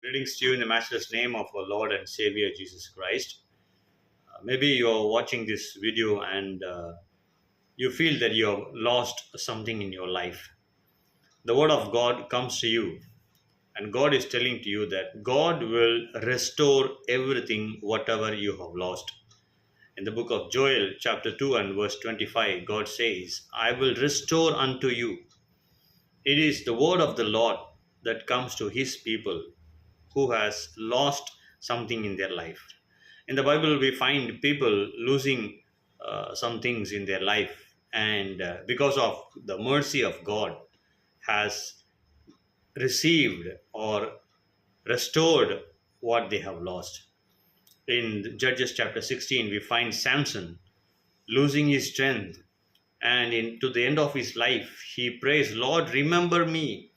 Greetings to you in the matchless name of our Lord and Savior Jesus Christ. Maybe you're watching this video and you feel that you have lost something in your life. The Word of God comes to you, and God is telling to you that God will restore everything, whatever you have lost. In the book of Joel, chapter 2 and verse 25, God says, I will restore unto you. It is the word of the Lord that comes to his people who has lost something in their life. In the Bible, we find people losing some things in their life, and because of the mercy of God, has received or restored what they have lost. In Judges chapter 16, we find Samson losing his strength, and to the end of his life, he prays, Lord, remember me.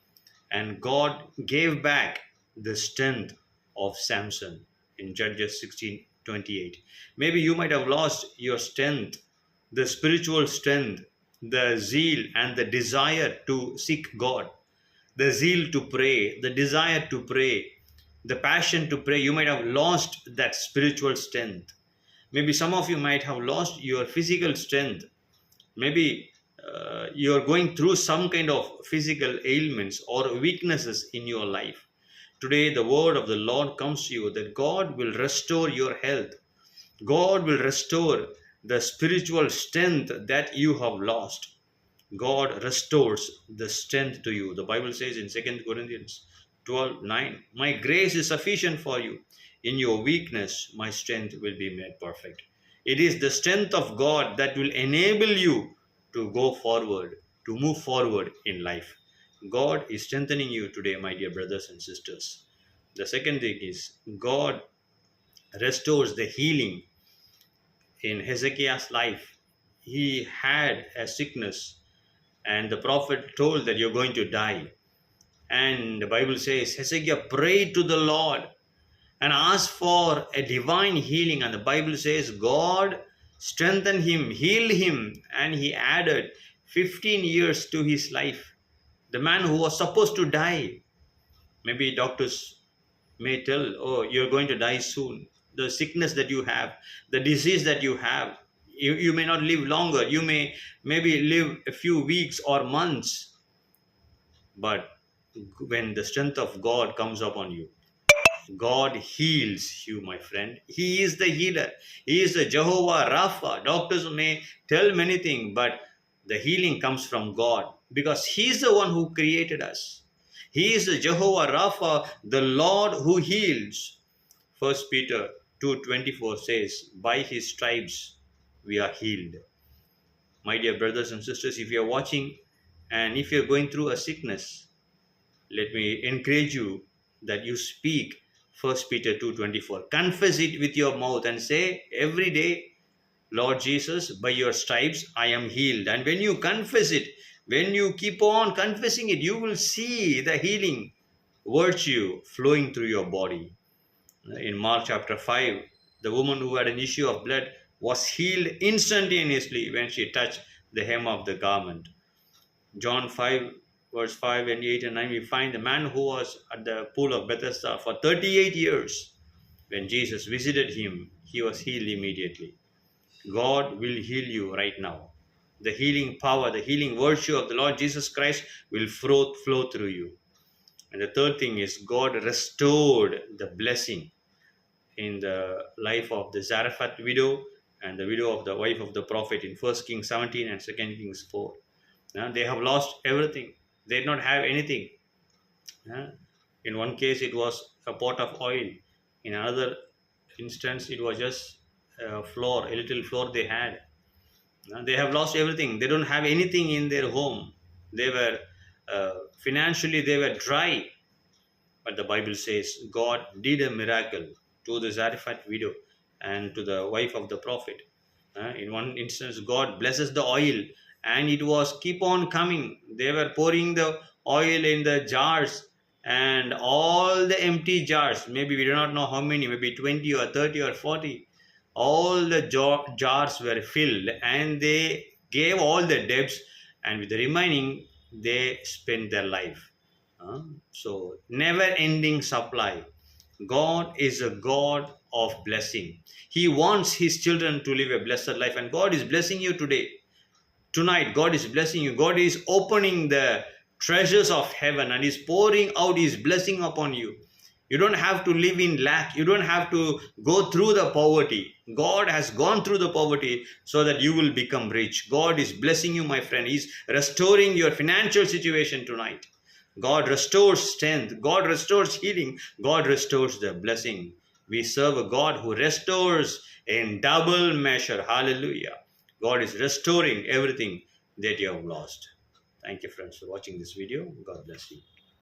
And God gave back the strength of Samson in Judges 16:28. Maybe you might have lost your strength, the spiritual strength, the zeal and the desire to seek God, the zeal to pray, the desire to pray, the passion to pray. You might have lost that spiritual strength. Maybe some of you might have lost your physical strength. Maybe you're going through some kind of physical ailments or weaknesses in your life. Today, the word of the Lord comes to you that God will restore your health. God will restore the spiritual strength that you have lost. God restores the strength to you. The Bible says in 2 Corinthians 12:9, my grace is sufficient for you. In your weakness, my strength will be made perfect. It is the strength of God that will enable you to go forward, to move forward in life. God is strengthening you today, my dear brothers and sisters. The second thing is God restores the healing. In Hezekiah's life, he had a sickness, and the prophet told that you're going to die. And the Bible says Hezekiah prayed to the Lord and asked for a divine healing. And the Bible says God strengthened him, healed him, and he added 15 years to his life. The man who was supposed to die, maybe doctors may tell, oh, you're going to die soon. The sickness that you have, the disease that you have, you may not live longer. You may maybe live a few weeks or months. But when the strength of God comes upon you, God heals you, my friend. He is the healer. He is the Jehovah Rapha. Doctors may tell many things, but the healing comes from God because He is the one who created us. He is the Jehovah Rapha, the Lord who heals. First Peter 2:24 says, by His stripes we are healed. My dear brothers and sisters, if you are watching and if you are going through a sickness, let me encourage you that you speak First Peter 2:24. Confess it with your mouth and say every day, Lord Jesus, by your stripes I am healed. And when you confess it, when you keep on confessing it, you will see the healing virtue flowing through your body. In Mark chapter 5, the woman who had an issue of blood was healed instantaneously when she touched the hem of the garment. John 5, verse 5 and 8 and 9, we find the man who was at the pool of Bethesda for 38 years. When Jesus visited him, he was healed immediately. God will heal you right now. The healing power, the healing virtue of the Lord Jesus Christ will flow through you. And the third thing is God restored the blessing in the life of the Zarephath widow and the widow of the wife of the prophet in 1 Kings 17 and 2 Kings 4. They have lost everything. They did not have anything. In one case, it was a pot of oil. In another instance, it was just a floor, a little floor they had. They have lost everything. They don't have anything in their home. They were financially, they were dry. But the Bible says God did a miracle to the Zarephath widow and to the wife of the prophet. In one instance, God blesses the oil and it was keep on coming. They were pouring the oil in the jars and all the empty jars, maybe we do not know how many, maybe 20 or 30 or 40, all the jars were filled and they gave all the debts, and with the remaining, they spent their life. So, never ending supply. God is a God of blessing. He wants His children to live a blessed life, and God is blessing you today. Tonight, God is blessing you. God is opening the treasures of heaven and is pouring out His blessing upon you. You don't have to live in lack. You don't have to go through the poverty. God has gone through the poverty so that you will become rich. God is blessing you, my friend. He's restoring your financial situation tonight. God restores strength. God restores healing. God restores the blessing. We serve a God who restores in double measure. Hallelujah. God is restoring everything that you have lost. Thank you, friends, for watching this video. God bless you.